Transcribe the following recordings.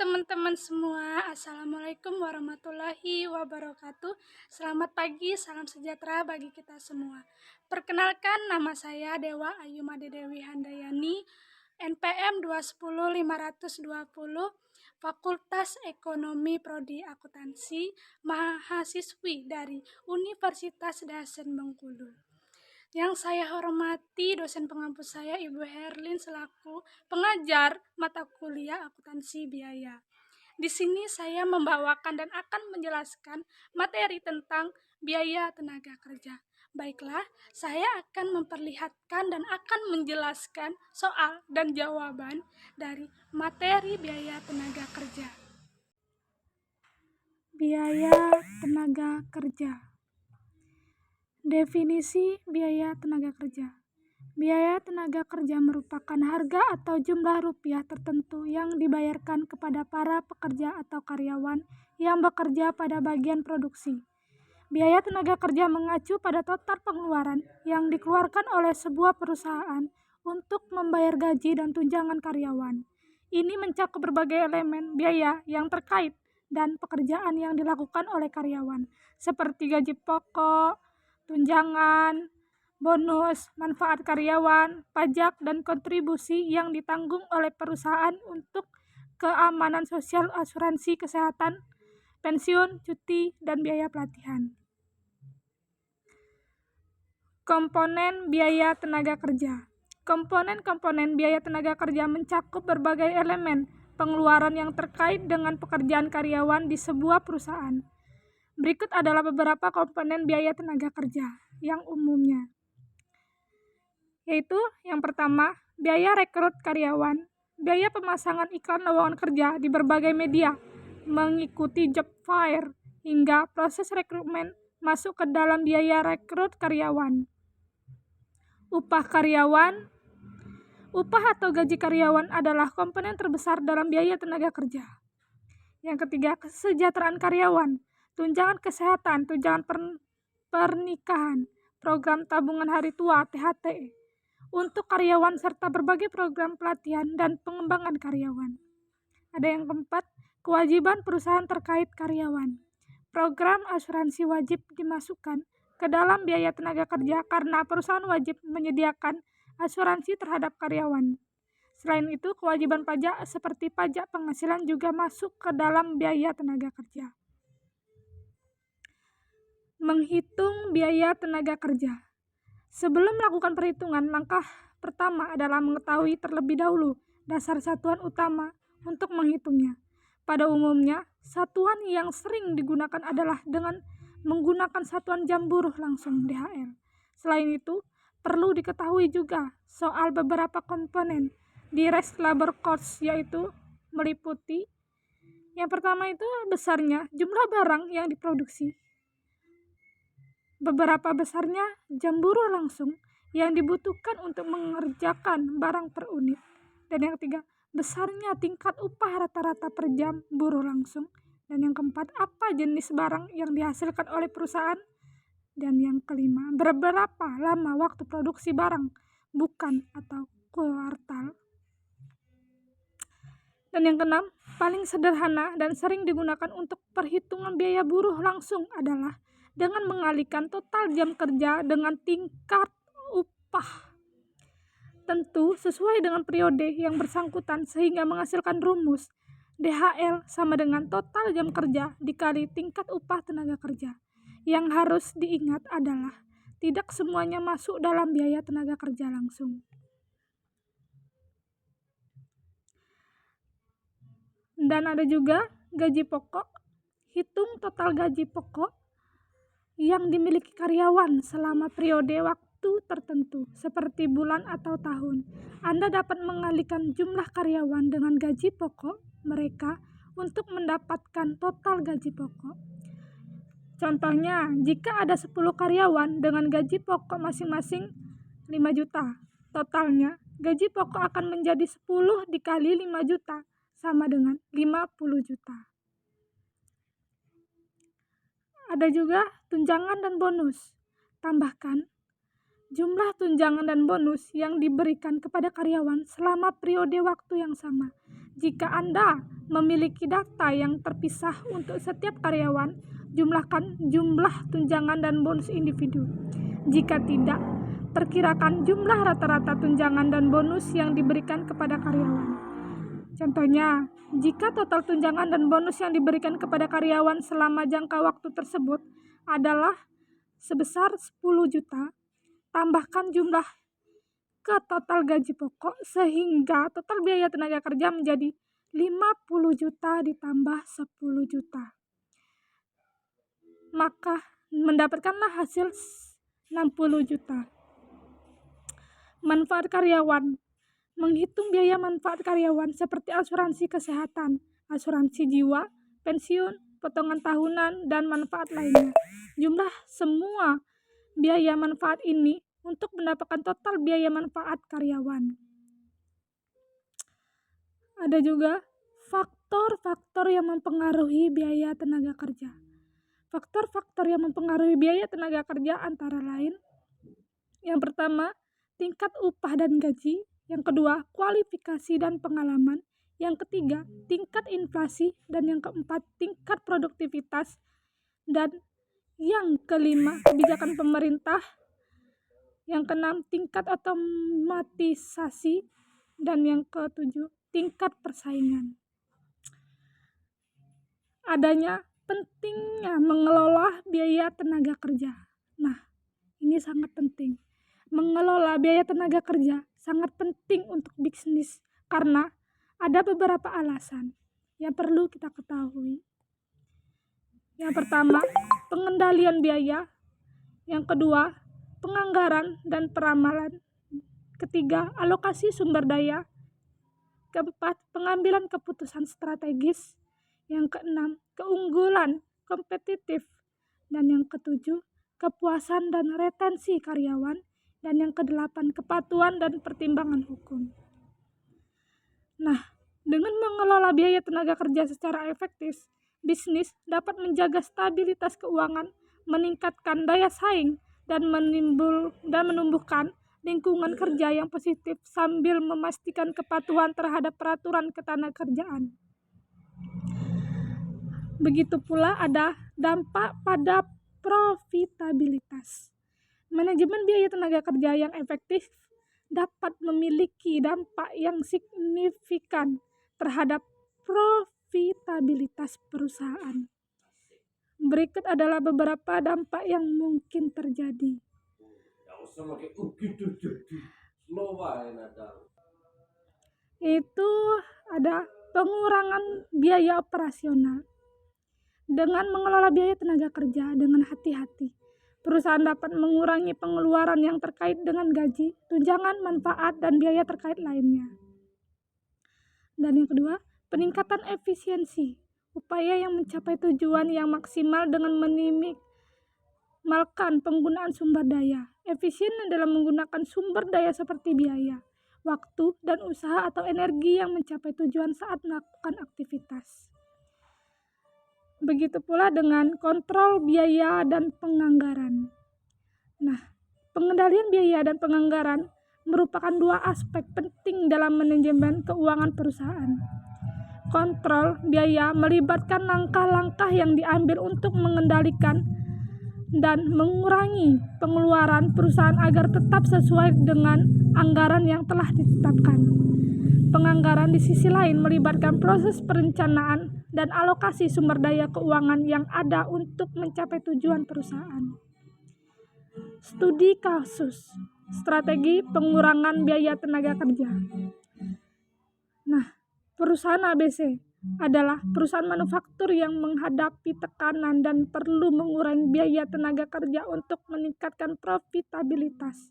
teman-teman semua, Assalamualaikum warahmatullahi wabarakatuh. Selamat pagi, salam sejahtera bagi kita semua. Perkenalkan, nama saya Dewa Ayu Made Dewi Handayani, NPM 210520, Fakultas Ekonomi Prodi Akuntansi, mahasiswi dari Universitas Dasen Bengkulu. Yang saya hormati dosen pengampu saya Ibu Herlin selaku pengajar mata kuliah akuntansi biaya. Di sini saya membawakan dan akan menjelaskan materi tentang biaya tenaga kerja. Baiklah, saya akan memperlihatkan dan akan menjelaskan soal dan jawaban dari materi biaya tenaga kerja. Biaya tenaga kerja. Definisi biaya tenaga kerja. Biaya tenaga kerja merupakan harga atau jumlah rupiah tertentu yang dibayarkan kepada para pekerja atau karyawan yang bekerja pada bagian produksi. Biaya tenaga kerja mengacu pada total pengeluaran yang dikeluarkan oleh sebuah perusahaan untuk membayar gaji dan tunjangan karyawan. Ini mencakup berbagai elemen biaya yang terkait dan pekerjaan yang dilakukan oleh karyawan, seperti gaji pokok, tunjangan, bonus, manfaat karyawan, pajak, dan kontribusi yang ditanggung oleh perusahaan untuk keamanan sosial, asuransi kesehatan, pensiun, cuti, dan biaya pelatihan. Komponen biaya tenaga kerja. Komponen-komponen biaya tenaga kerja mencakup berbagai elemen pengeluaran yang terkait dengan pekerjaan karyawan di sebuah perusahaan. Berikut adalah beberapa komponen biaya tenaga kerja yang umumnya, yaitu yang pertama, biaya rekrut karyawan, biaya pemasangan iklan lowongan kerja di berbagai media, mengikuti job fair, hingga proses rekrutmen masuk ke dalam biaya rekrut karyawan. Upah karyawan. Upah atau gaji karyawan adalah komponen terbesar dalam biaya tenaga kerja. Yang ketiga, kesejahteraan karyawan, tunjangan kesehatan, tunjangan pernikahan, program tabungan hari tua (THT) untuk karyawan serta berbagai program pelatihan dan pengembangan karyawan. Ada yang keempat, kewajiban perusahaan terkait karyawan. Program asuransi wajib dimasukkan ke dalam biaya tenaga kerja karena perusahaan wajib menyediakan asuransi terhadap karyawan. Selain itu, kewajiban pajak seperti pajak penghasilan juga masuk ke dalam biaya tenaga kerja. Menghitung biaya tenaga kerja. Sebelum melakukan perhitungan, langkah pertama adalah mengetahui terlebih dahulu dasar satuan utama untuk menghitungnya. Pada umumnya, satuan yang sering digunakan adalah dengan menggunakan satuan jam buruh langsung (DHL). Selain itu, perlu diketahui juga soal beberapa komponen direct labor cost, yaitu meliputi yang pertama itu besarnya jumlah barang yang diproduksi, beberapa besarnya jam buruh langsung yang dibutuhkan untuk mengerjakan barang per unit, dan yang ketiga besarnya tingkat upah rata-rata per jam buruh langsung, dan yang keempat apa jenis barang yang dihasilkan oleh perusahaan, dan yang kelima berapa lama waktu produksi barang bukan atau kuartal. Dan yang keenam, paling sederhana dan sering digunakan untuk perhitungan biaya buruh langsung adalah dengan mengalihkan total jam kerja dengan tingkat upah. Tentu sesuai dengan periode yang bersangkutan sehingga menghasilkan rumus DHL sama dengan total jam kerja dikali tingkat upah tenaga kerja. Yang harus diingat adalah tidak semuanya masuk dalam biaya tenaga kerja langsung. Dan ada juga gaji pokok. Hitung total gaji pokok yang dimiliki karyawan selama periode waktu tertentu, seperti bulan atau tahun. Anda dapat mengalihkan jumlah karyawan dengan gaji pokok mereka untuk mendapatkan total gaji pokok. Contohnya, jika ada 10 karyawan dengan gaji pokok masing-masing 5 juta, totalnya gaji pokok akan menjadi 10 dikali 5 juta, sama dengan 50 juta. Ada juga tunjangan dan bonus. Tambahkan jumlah tunjangan dan bonus yang diberikan kepada karyawan selama periode waktu yang sama. Jika Anda memiliki data yang terpisah untuk setiap karyawan, jumlah tunjangan dan bonus individu. Jika tidak, perkirakan jumlah rata-rata tunjangan dan bonus yang diberikan kepada karyawan. Contohnya, jika total tunjangan dan bonus yang diberikan kepada karyawan selama jangka waktu tersebut adalah sebesar 10 juta, tambahkan jumlah ke total gaji pokok sehingga total biaya tenaga kerja menjadi 50 juta ditambah 10 juta. Maka mendapatkanlah hasil 60 juta. Manfaat karyawan. Menghitung biaya manfaat karyawan seperti asuransi kesehatan, asuransi jiwa, pensiun, potongan tahunan, dan manfaat lainnya. Jumlah semua biaya manfaat ini untuk mendapatkan total biaya manfaat karyawan. Ada juga faktor-faktor yang mempengaruhi biaya tenaga kerja. Faktor-faktor yang mempengaruhi biaya tenaga kerja antara lain: yang pertama, tingkat upah dan gaji; yang kedua, kualifikasi dan pengalaman; yang ketiga, tingkat inflasi; dan yang keempat, tingkat produktivitas; dan yang kelima, kebijakan pemerintah; yang keenam, tingkat otomatisasi; dan yang ketujuh, tingkat persaingan. Adanya pentingnya mengelola biaya tenaga kerja. Nah, ini sangat penting. Mengelola biaya tenaga kerja sangat penting untuk bisnis karena ada beberapa alasan yang perlu kita ketahui. Yang pertama, pengendalian biaya. Yang kedua, penganggaran dan peramalan. Ketiga, alokasi sumber daya. Keempat, pengambilan keputusan strategis. Yang keenam, keunggulan kompetitif. Dan yang ketujuh, kepuasan dan retensi karyawan. Dan yang kedelapan, kepatuhan dan pertimbangan hukum. Nah, dengan mengelola biaya tenaga kerja secara efektif, bisnis dapat menjaga stabilitas keuangan, meningkatkan daya saing, dan menumbuhkan lingkungan kerja yang positif sambil memastikan kepatuhan terhadap peraturan ketenagakerjaan. Begitu pula ada dampak pada profitabilitas. Manajemen biaya tenaga kerja yang efektif dapat memiliki dampak yang signifikan terhadap profitabilitas perusahaan. Berikut adalah beberapa dampak yang mungkin terjadi. Itu ada pengurangan biaya operasional. Dengan mengelola biaya tenaga kerja dengan hati-hati, perusahaan dapat mengurangi pengeluaran yang terkait dengan gaji, tunjangan, manfaat, dan biaya terkait lainnya. Dan yang kedua, peningkatan efisiensi. Upaya yang mencapai tujuan yang maksimal dengan meminimalkan penggunaan sumber daya. Efisien dalam menggunakan sumber daya seperti biaya, waktu, dan usaha atau energi yang mencapai tujuan saat melakukan aktivitas. Begitu pula dengan kontrol biaya dan penganggaran. Nah, pengendalian biaya dan penganggaran merupakan dua aspek penting dalam manajemen keuangan perusahaan. Kontrol biaya melibatkan langkah-langkah yang diambil untuk mengendalikan dan mengurangi pengeluaran perusahaan agar tetap sesuai dengan anggaran yang telah ditetapkan. Penganggaran di sisi lain melibatkan proses perencanaan dan alokasi sumber daya keuangan yang ada untuk mencapai tujuan perusahaan. Studi kasus, strategi pengurangan biaya tenaga kerja. Nah, perusahaan ABC adalah perusahaan manufaktur yang menghadapi tekanan dan perlu mengurangi biaya tenaga kerja untuk meningkatkan profitabilitas.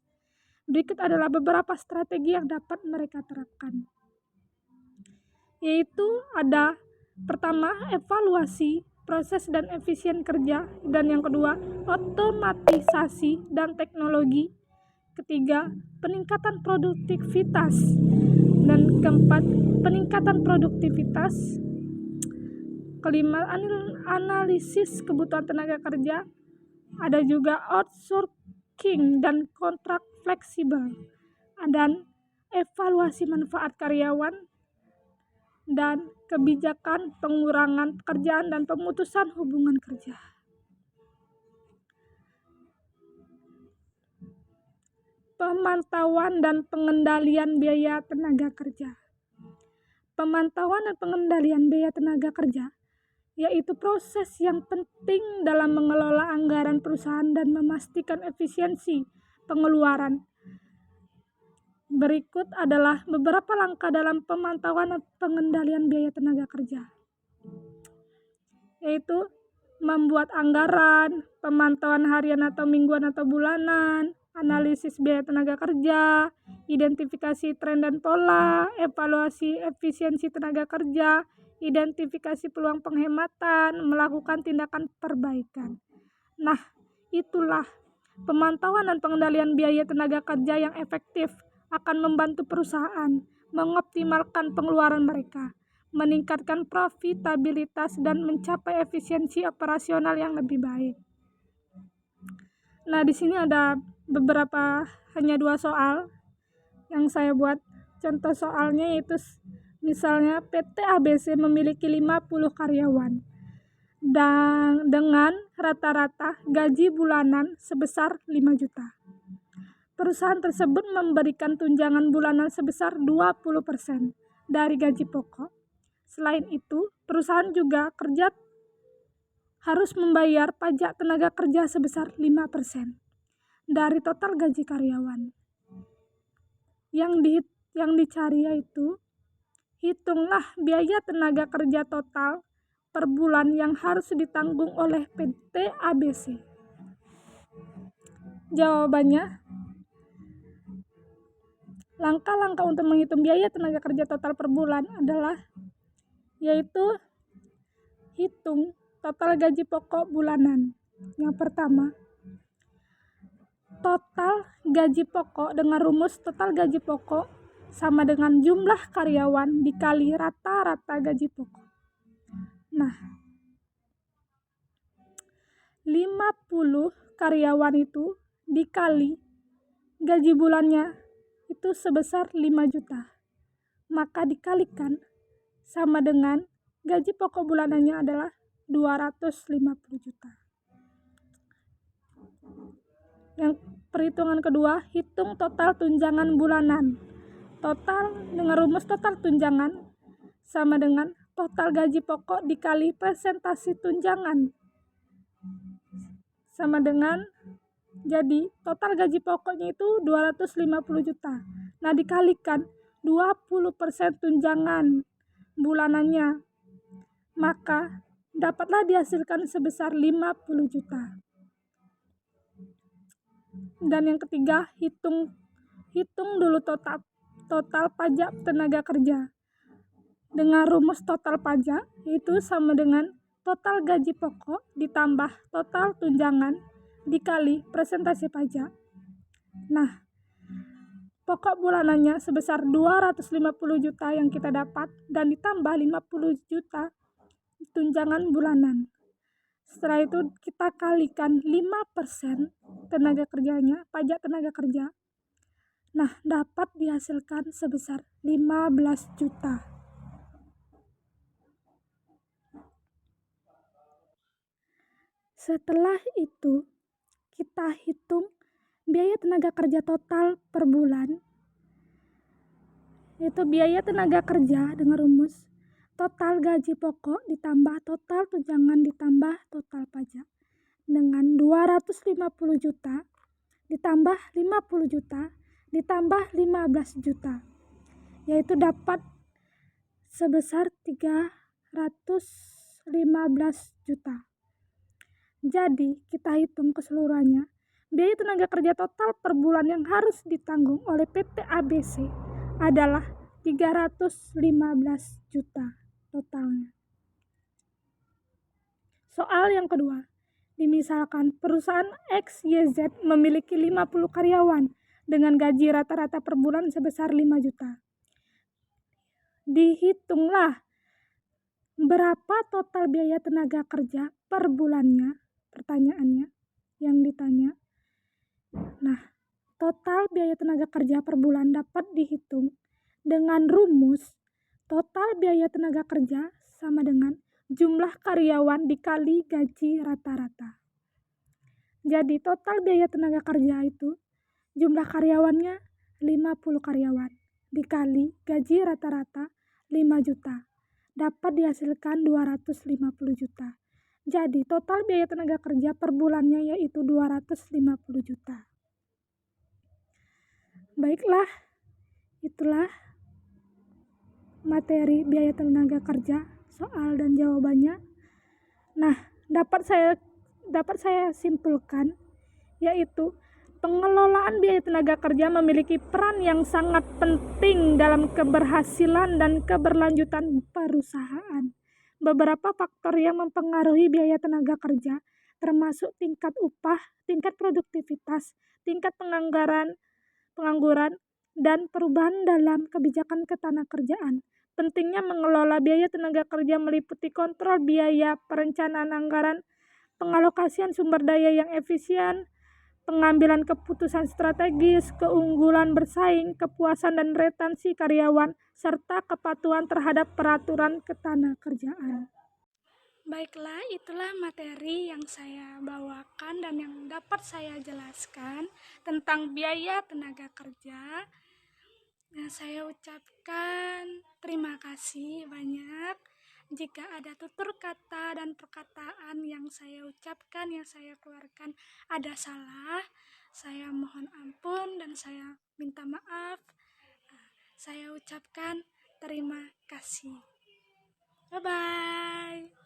Berikut adalah beberapa strategi yang dapat mereka terapkan. Yaitu ada pertama, evaluasi proses dan efisien kerja, dan yang kedua, otomatisasi dan teknologi. Ketiga, peningkatan produktivitas, dan keempat, peningkatan produktivitas. Kelima, analisis kebutuhan tenaga kerja. Ada juga outsourcing dan kontrak fleksibel, dan evaluasi manfaat karyawan. dan kebijakan pengurangan pekerjaan dan pemutusan hubungan kerja. Pemantauan dan pengendalian biaya tenaga kerja. Pemantauan dan pengendalian biaya tenaga kerja yaitu proses yang penting dalam mengelola anggaran perusahaan dan memastikan efisiensi pengeluaran. Berikut adalah beberapa langkah dalam pemantauan dan pengendalian biaya tenaga kerja, yaitu membuat anggaran, pemantauan harian atau mingguan atau bulanan, analisis biaya tenaga kerja, identifikasi tren dan pola, evaluasi efisiensi tenaga kerja, identifikasi peluang penghematan, melakukan tindakan perbaikan. Nah, itulah pemantauan dan pengendalian biaya tenaga kerja yang efektif akan membantu perusahaan mengoptimalkan pengeluaran mereka, meningkatkan profitabilitas dan mencapai efisiensi operasional yang lebih baik. Nah, di sini ada beberapa, hanya 2 soal yang saya buat. Contoh soalnya yaitu misalnya PT ABC memiliki 50 karyawan dan dengan rata-rata gaji bulanan sebesar 5 juta. Perusahaan tersebut memberikan tunjangan bulanan sebesar 20% dari gaji pokok. Selain itu, perusahaan juga harus membayar pajak tenaga kerja sebesar 5% dari total gaji karyawan. Yang dicari yaitu, hitunglah biaya tenaga kerja total per bulan yang harus ditanggung oleh PT ABC. Jawabannya, langkah-langkah untuk menghitung biaya tenaga kerja total per bulan adalah yaitu hitung total gaji pokok bulanan. Yang pertama, total gaji pokok dengan rumus total gaji pokok sama dengan jumlah karyawan dikali rata-rata gaji pokok. Nah, 50 karyawan itu dikali gaji bulannya itu sebesar 5 juta. Maka dikalikan sama dengan gaji pokok bulanannya adalah 250 juta. Yang perhitungan kedua, hitung total tunjangan bulanan. Total dengan rumus total tunjangan sama dengan total gaji pokok dikali presentasi tunjangan. Sama dengan, jadi total gaji pokoknya itu 250 juta. Nah, dikalikan 20% tunjangan bulanannya, maka dapatlah dihasilkan sebesar 50 juta. Dan yang ketiga, hitung dulu total pajak tenaga kerja. Dengan rumus total pajak itu sama dengan total gaji pokok ditambah total tunjangan dikali presentasi pajak. Nah, pokok bulanannya sebesar 250 juta yang kita dapat dan ditambah 50 juta tunjangan bulanan. Setelah itu kita kalikan 5% tenaga kerjanya, pajak tenaga kerja. Nah, dapat dihasilkan sebesar 15 juta. Setelah itu, kita hitung biaya tenaga kerja total per bulan. Yaitu biaya tenaga kerja dengan rumus total gaji pokok ditambah total tunjangan ditambah total pajak. Dengan 250 juta ditambah 50 juta ditambah 15 juta. Yaitu dapat sebesar 315 juta. Jadi, kita hitung keseluruhannya. Biaya tenaga kerja total per bulan yang harus ditanggung oleh PT ABC adalah 315 juta totalnya. Soal yang kedua, dimisalkan perusahaan XYZ memiliki 50 karyawan dengan gaji rata-rata per bulan sebesar 5 juta. Dihitunglah berapa total biaya tenaga kerja per bulannya. Pertanyaannya yang ditanya. Nah, total biaya tenaga kerja per bulan dapat dihitung dengan rumus Total biaya tenaga kerja sama dengan jumlah karyawan dikali gaji rata-rata. Jadi total biaya tenaga kerja itu jumlah karyawannya 50 karyawan dikali gaji rata-rata 5 juta. Dapat dihasilkan 250 juta. Jadi total biaya tenaga kerja per bulannya yaitu 250 juta. Baiklah, itulah materi biaya tenaga kerja, soal dan jawabannya. Nah, dapat saya simpulkan yaitu pengelolaan biaya tenaga kerja memiliki peran yang sangat penting dalam keberhasilan dan keberlanjutan perusahaan. Beberapa faktor yang mempengaruhi biaya tenaga kerja termasuk tingkat upah, tingkat produktivitas, tingkat pengangguran, dan perubahan dalam kebijakan ketenagakerjaan. Pentingnya mengelola biaya tenaga kerja meliputi kontrol biaya, perencanaan anggaran, pengalokasian sumber daya yang efisien, pengambilan keputusan strategis, keunggulan bersaing, kepuasan dan retensi karyawan, serta kepatuhan terhadap peraturan ketenagakerjaan. Baiklah, itulah materi yang saya bawakan dan yang dapat saya jelaskan tentang biaya tenaga kerja. Nah, saya ucapkan terima kasih banyak. Jika ada tutur kata dan perkataan yang saya ucapkan, yang saya keluarkan ada salah, saya mohon ampun dan saya minta maaf. Saya ucapkan terima kasih. Bye-bye.